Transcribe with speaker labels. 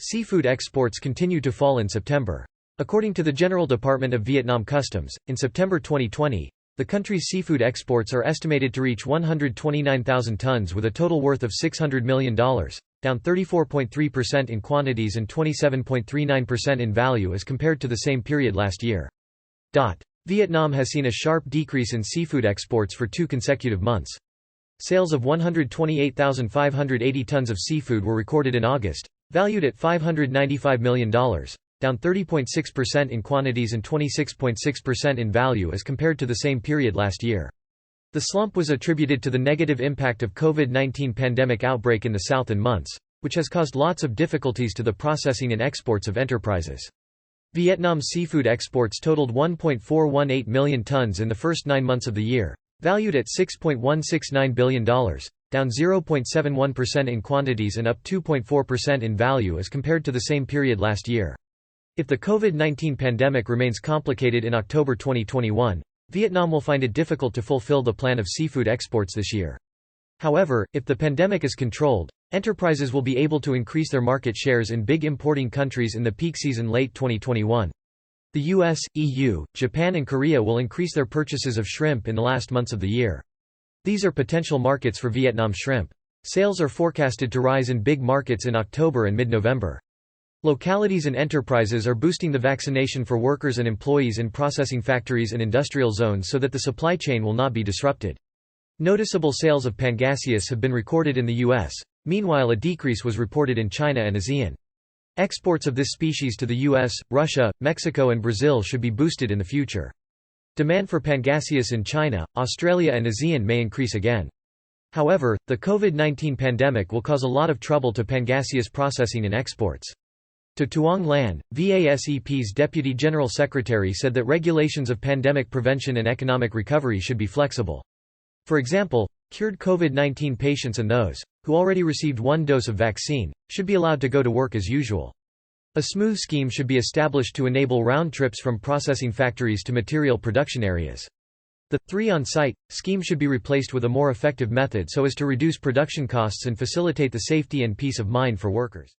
Speaker 1: Seafood exports continue to fall in September. According to the General Department of Vietnam Customs, in September 2020, the country's seafood exports are estimated to reach 129,000 tons with a total worth of $600 million, down 34.3% in quantities and 27.39% in value as compared to the same period last year. Vietnam has seen a sharp decrease in seafood exports for 2 consecutive months. Sales of 128,580 tons of seafood were recorded in August, valued at $595 million, down 30.6% in quantities and 26.6% in value as compared to the same period last year. The slump was attributed to the negative impact of COVID-19 pandemic outbreak in the south and months, which has caused lots of difficulties to the processing and exports of enterprises. Vietnam's seafood exports totaled 1.418 million tons in the first 9 months of the year, valued at $6.169 billion, down 0.71% in quantities and up 2.4% in value as compared to the same period last year. If the COVID-19 pandemic remains complicated in October 2021, Vietnam will find it difficult to fulfill the plan of seafood exports this year. However, if the pandemic is controlled, enterprises will be able to increase their market shares in big importing countries in the peak season late 2021. The US, EU, Japan and Korea will increase their purchases of shrimp in the last months of the year. These are potential markets for Vietnam shrimp. Sales are forecasted to rise in big markets in October and mid-November. Localities and enterprises are boosting the vaccination for workers and employees in processing factories and industrial zones so that the supply chain will not be disrupted. Noticeable sales of Pangasius have been recorded in the US, meanwhile a decrease was reported in China and ASEAN. Exports of this species to the US, Russia, Mexico and Brazil should be boosted in the future. Demand for Pangasius in China, Australia and ASEAN may increase again. However, the COVID-19 pandemic will cause a lot of trouble to Pangasius processing and exports. To Tuong Lan, VASEP's Deputy General Secretary said that regulations of pandemic prevention and economic recovery should be flexible. For example, cured COVID-19 patients and those who already received 1 dose of vaccine should be allowed to go to work as usual. A smooth scheme should be established to enable round trips from processing factories to material production areas. The 3 on-site scheme should be replaced with a more effective method so as to reduce production costs and facilitate the safety and peace of mind for workers.